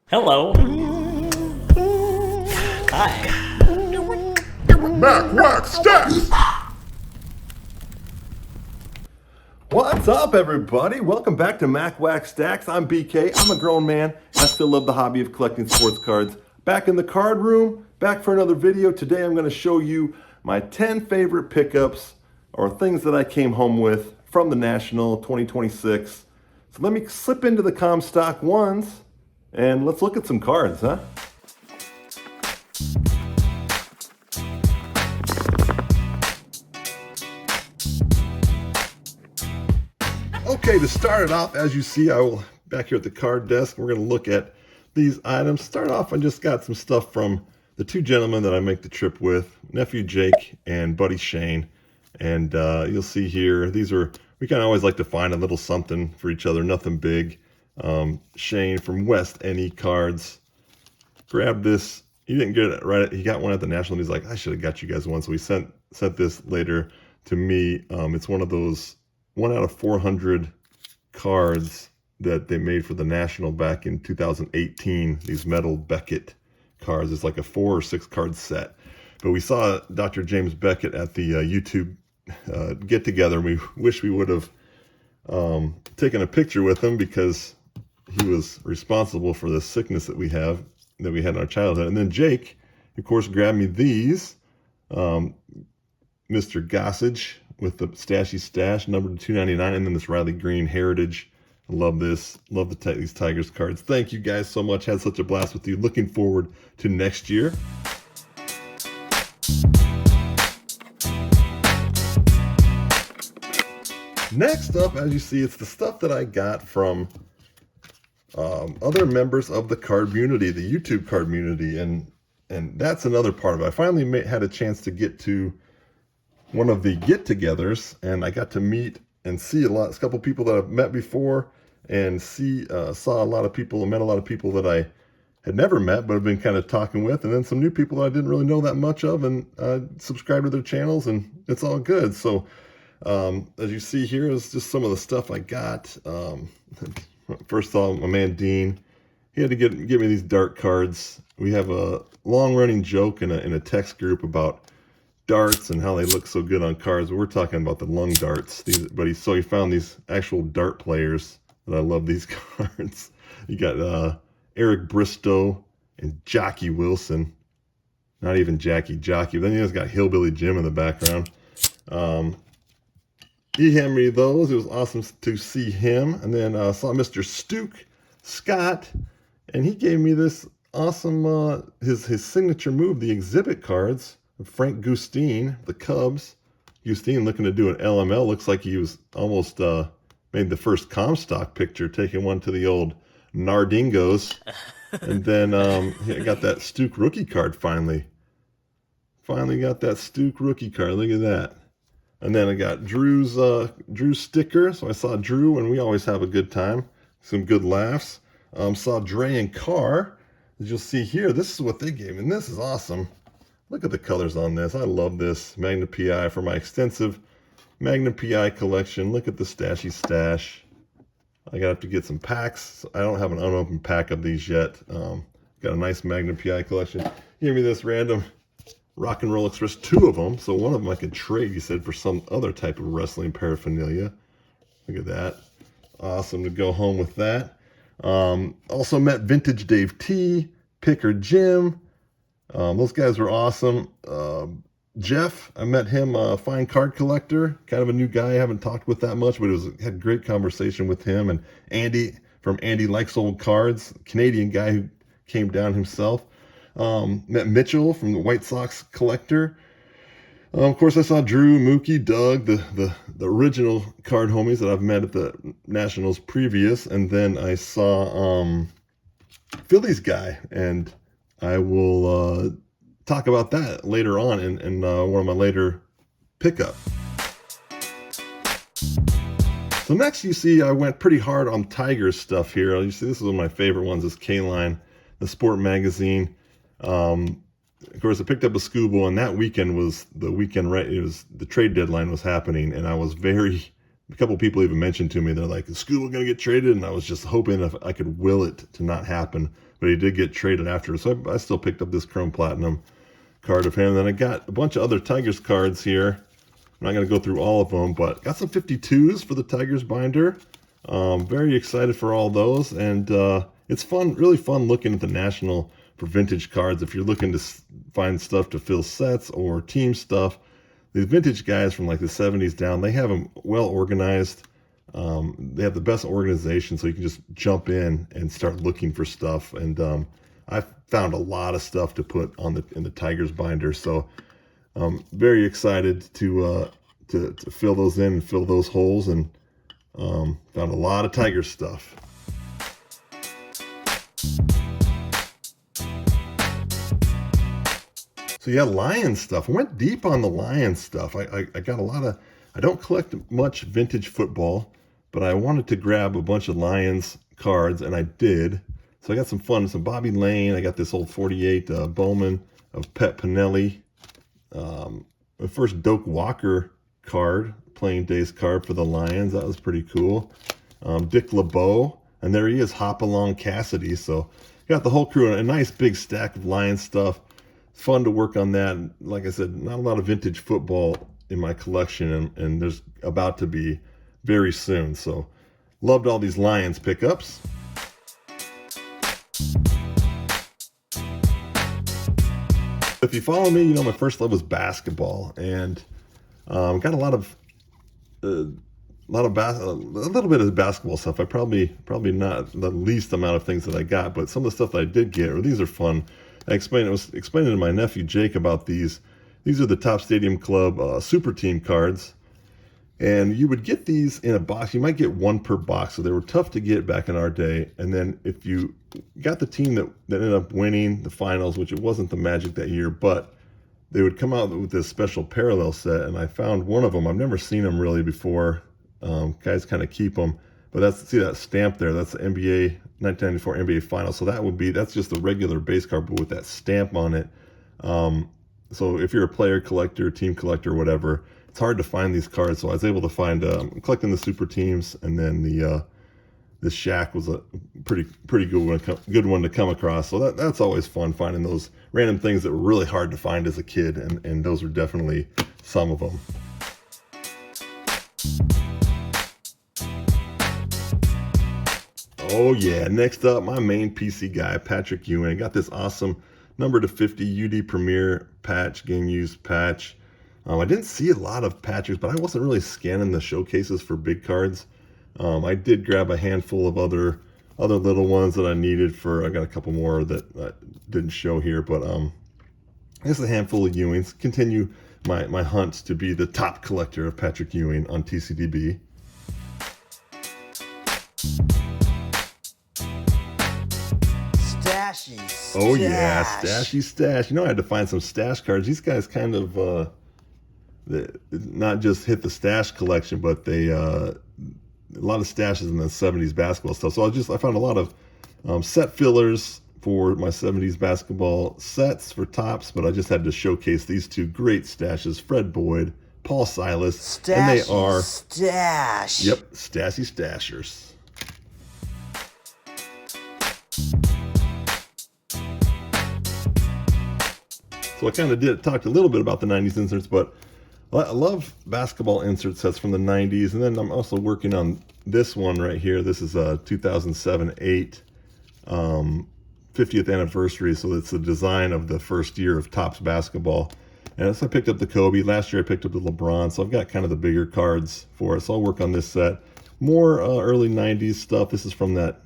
Hello. Hi. Mac Wax Stats! What's up, everybody? Welcome back to Mac Wax Stacks. I'm BK. I'm a grown man. I still love the hobby of collecting sports cards. Back in the card room, back for another video. Today I'm going to show you my 10 favorite pickups or things that I came home with from the National 2026. So let me slip into the Comstock ones and let's look at some cards, huh? Okay, to start it off, as you see, I will back here at the card desk. We're going to look at these items. Start off, I just got some stuff from the two gentlemen that I make the trip with, nephew Jake and buddy Shane. And you'll see here, these are, we kind of always like to find a little something for each other, nothing big. Shane from West NE Cards grabbed this. He didn't get it right. He got one at the National. And he's like, I should have got you guys one. So he sent this later to me. It's one of those 1 out of 400 cards that they made for the National back in 2018. These metal Beckett cards. It's like a 4 or 6 card set. But we saw Dr. James Beckett at the YouTube get together. We wish we would have taken a picture with him because he was responsible for the sickness that we had in our childhood. And then Jake, of course, grabbed me these. Mr. Gossage with the Stashy Stash, numbered to $2.99, and then this Riley Green Heritage. I love this. Love these Tigers cards. Thank you guys so much. Had such a blast with you. Looking forward to next year. Next up, as you see, it's the stuff that I got from other members of the card community, the YouTube card community, and that's another part of it. I finally had a chance to get to one of the get-togethers, and I got to meet and see a couple people that I've met before, and saw a lot of people, and met a lot of people that I had never met but have been kind of talking with, and then some new people that I didn't really know that much of, and subscribed to their channels, and it's all good. So as you see here is just some of the stuff I got. First of all, my man Dean, he had to give me these dart cards. We have a long-running joke in a text group about darts and how they look so good on cards. We're talking about the lung darts. So he found these actual dart players, and I love these cards. You got Eric Bristow and Jockey Wilson. Not even Jockey. Then he's got Hillbilly Jim in the background. He handed me those. It was awesome to see him. And then I saw Mr. Scott, and he gave me this awesome, his signature move, the exhibit cards of Frank Gustine, the Cubs. Gustine looking to do an LML. Looks like he was almost made the first Comstock picture, taking one to the old Nardingos. And then I got that Stuke rookie card finally. Finally got that Stuke rookie card. Look at that. And then I got Drew's sticker. So I saw Drew, and we always have a good time. Some good laughs. Saw Dre and Carr. As you'll see here, this is what they gave me. And this is awesome. Look at the colors on this. I love this. Magnum PI for my extensive Magnum PI collection. Look at the Stashy Stash. I gotta have to get some packs. I don't have an unopened pack of these yet. Got a nice Magnum PI collection. Give me this random Rock and Roll Express, 2 of them. So one of them I could trade, he said, for some other type of wrestling paraphernalia. Look at that. Awesome to go home with that. Also met Vintage Dave T, Picker Jim. Those guys were awesome. Jeff, I met him, a fine card collector, kind of a new guy I haven't talked with that much, but had a great conversation with him. And Andy from Andy Likes Old Cards, Canadian guy who came down himself. Met Mitchell from the White Sox collector. Of course, I saw Drew, Mookie, Doug, the original card homies that I've met at the Nationals previous. And then I saw Phillies guy, and I will talk about that later on in one of my later pickups. So next you see I went pretty hard on Tigers stuff here. You see this is one of my favorite ones, this K-Line, the Sport Magazine. Of course, I picked up a Scooble, and that weekend was the weekend, right? It was the trade deadline was happening, and I was a couple people even mentioned to me, they're like, is Scooble going to get traded? And I was just hoping if I could will it to not happen. but he did get traded after. So I still picked up this Chrome Platinum card of him. Then I got a bunch of other Tigers cards here. I'm not going to go through all of them, but got some 52s for the Tigers binder. Very excited for all those, and it's fun, really fun looking at the National for vintage cards. If you're looking to find stuff to fill sets or team stuff, these vintage guys from like the 70s down, they have them well organized. They have the best organization, so you can just jump in and start looking for stuff. And I found a lot of stuff to put on in the Tigers binder, so very excited to fill those in and fill those holes, and found a lot of Tiger stuff. So yeah, Lions stuff. I went deep on the Lions stuff. I got a lot of, I don't collect much vintage football, but I wanted to grab a bunch of Lions cards, and I did. So I got some fun, some Bobby Lane. I got this old 48 Bowman of Pet Pinelli. The first Doak Walker card, playing days card for the Lions. That was pretty cool. Dick LeBeau, and there he is, Hopalong Cassidy. So got the whole crew, a nice big stack of Lions stuff. Fun to work on that. And like I said, not a lot of vintage football in my collection, and there's about to be very soon. So loved all these Lions pickups. If you follow me, you know my first love was basketball, and got a little bit of basketball stuff. I probably not the least amount of things that I got, but some of the stuff that I did get, or these are fun. I was explaining to my nephew Jake about these. These are the Top Stadium Club Super Team cards, and you would get these in a box. You might get one per box, so they were tough to get back in our day. And then if you got the team that ended up winning the finals, which it wasn't the Magic that year, but they would come out with this special parallel set, and I found one of them. I've never seen them really before. Guys kind of keep them, but see that stamp there? That's the NBA 1994 NBA Finals. So that's just a regular base card, but with that stamp on it. So if you're a player collector, team collector, whatever, it's hard to find these cards. So I was able to find collecting the super teams, and then this Shaq was a pretty good one to come across. So that's always fun, finding those random things that were really hard to find as a kid, and those are definitely some of them. Oh yeah, next up, my main PC guy, Patrick Ewing. I got this awesome number to 50 UD Premier patch, game used patch. I didn't see a lot of patches, but I wasn't really scanning the showcases for big cards. I did grab a handful of other little ones that I needed I got a couple more that didn't show here, but just a handful of Ewings. Continue my hunt to be the top collector of Patrick Ewing on TCDB. Oh yeah, Stashy Stash. You know, I had to find some stash cards. These guys kind of not just hit the stash collection, but they a lot of stashes in the 70s basketball stuff. So I found a lot of set fillers for my 70s basketball sets for tops, but I just had to showcase these two great stashes, Fred Boyd, Paul Silas, and they are Stash. Yep, Stashy Stashers. So I kind of talked a little bit about the 90s inserts, but I love basketball insert sets from the 90s. And then I'm also working on this one right here. This is a 2007-8 50th anniversary. So it's the design of the first year of Topps basketball. And so I picked up the Kobe. Last year I picked up the LeBron. So I've got kind of the bigger cards for it. So I'll work on this set. More early 90s stuff. This is from that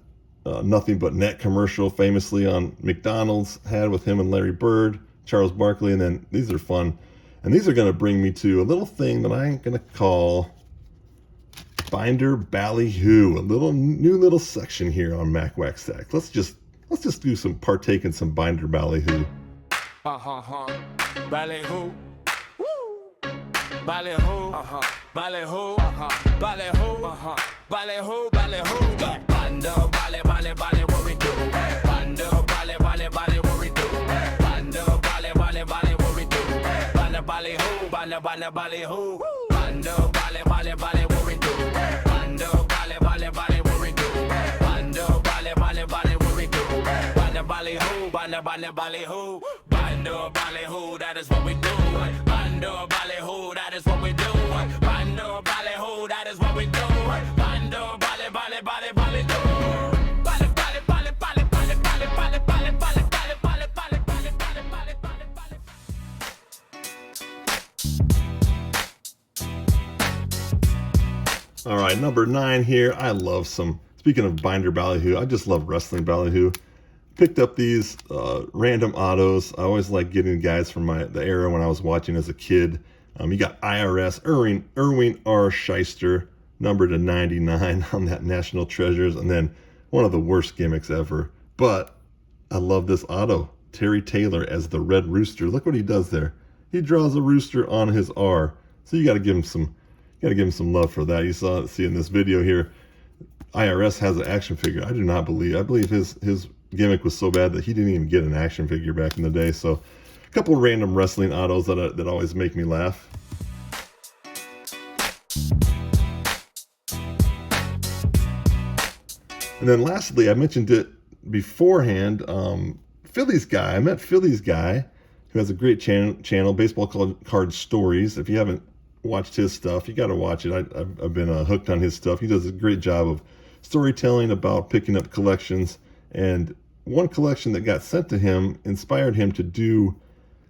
Nothing But Net commercial, famously on McDonald's, had with him and Larry Bird, Charles Barkley, and then these are fun. And these are going to bring me to a little thing that I'm going to call Binder Ballyhoo, a new little section here on Mac Wax Stack. Let's just partake in some Binder Ballyhoo. Ballyhoo. Ballyhoo. Ballyhoo. Ballyhoo. Ballyhoo. Ballyhoo. Bando, bally, bally, bally, what we do? Bando, bally, bally, bally, what we do? Bando, bally, bally, bally, what we do? Bando, ballyhoo, bando, bando, ballyhoo. Bando, bally, bally, bally, what we do? Bando, bally, bally, bally, what we do? Bando, bally, bally, bally, what we do? Bando, ballyhoo, ballyhoo. Bando, ballyhoo, that is what we do. Bando, ballyhoo, that is what we do. Bando, ballyhoo, that is what we do. Bando, ballyhoo. All right, number 9 here. I love speaking of binder ballyhoo, I just love wrestling ballyhoo. Picked up these random autos. I always like getting guys from the era when I was watching as a kid. You got IRS, Erwin R. Shyster, numbered to 99 on that National Treasures, and then one of the worst gimmicks ever. But I love this auto. Terry Taylor as the Red Rooster. Look what he does there. He draws a rooster on his R. So you got to give him some love for that. You see in this video here, IRS has an action figure. I believe his gimmick was so bad that he didn't even get an action figure back in the day. So a couple of random wrestling autos that always make me laugh. And then lastly, I mentioned it beforehand, Phillies guy. I met Phillies guy who has a great channel, Baseball Card Stories. If you haven't watched his stuff, you got to watch it. I've been hooked on his stuff. He does a great job of storytelling about picking up collections, and one collection that got sent to him inspired him to do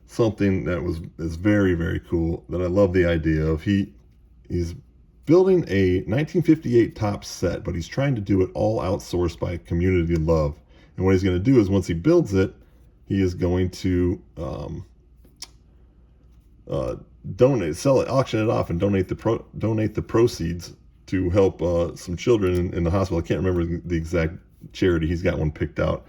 something that is very, very cool, that I love the idea of. He's building a 1958 Topps set, but he's trying to do it all outsourced by community love. And what he's going to do is, once he builds it, he is going to auction it off, and donate the proceeds to help some children in the hospital. I can't remember the exact charity. He's got one picked out,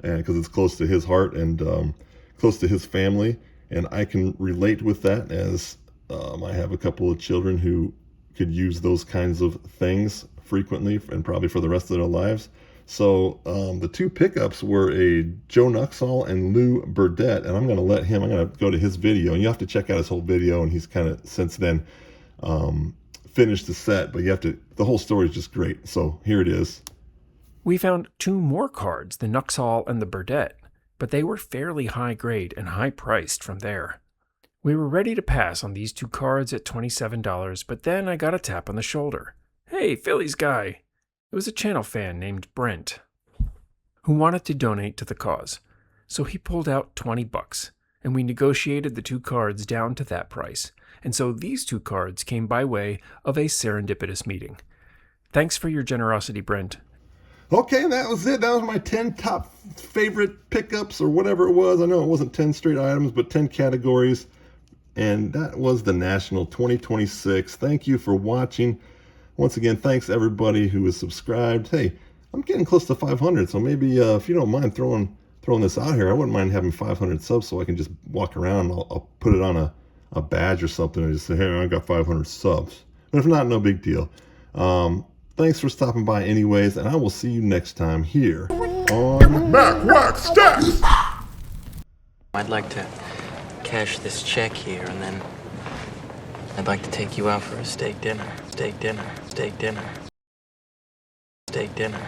and because it's close to his heart and close to his family, and I can relate with that, as I have a couple of children who could use those kinds of things frequently and probably for the rest of their lives. So the two pickups were a Joe Nuxall and Lou Burdett, and I'm going to go to his video, and you have to check out his whole video, and he's kind of since then finished the set, but the whole story is just great. So here it is. We found 2 more cards, the Nuxall and the Burdett, but they were fairly high grade and high priced from there. We were ready to pass on these 2 cards at $27, but then I got a tap on the shoulder. "Hey, Phillies guy." It was a channel fan named Brent who wanted to donate to the cause. So he pulled out $20, and we negotiated the 2 cards down to that price. And so these 2 cards came by way of a serendipitous meeting. Thanks for your generosity, Brent. Okay, that was it. That was my 10 top favorite pickups, or whatever it was. I know it wasn't 10 straight items, but 10 categories. And that was the National 2026. Thank you for watching. Once again, thanks everybody who is subscribed. Hey, I'm getting close to 500, so maybe if you don't mind throwing this out here, I wouldn't mind having 500 subs so I can just walk around. I'll put it on a badge or something and just say, hey, I got 500 subs. But if not, no big deal. Thanks for stopping by anyways, and I will see you next time here on Mac Wax Stacks. I'd like to cash this check here, and then I'd like to take you out for a steak dinner. Steak dinner. Steak dinner. Steak dinner.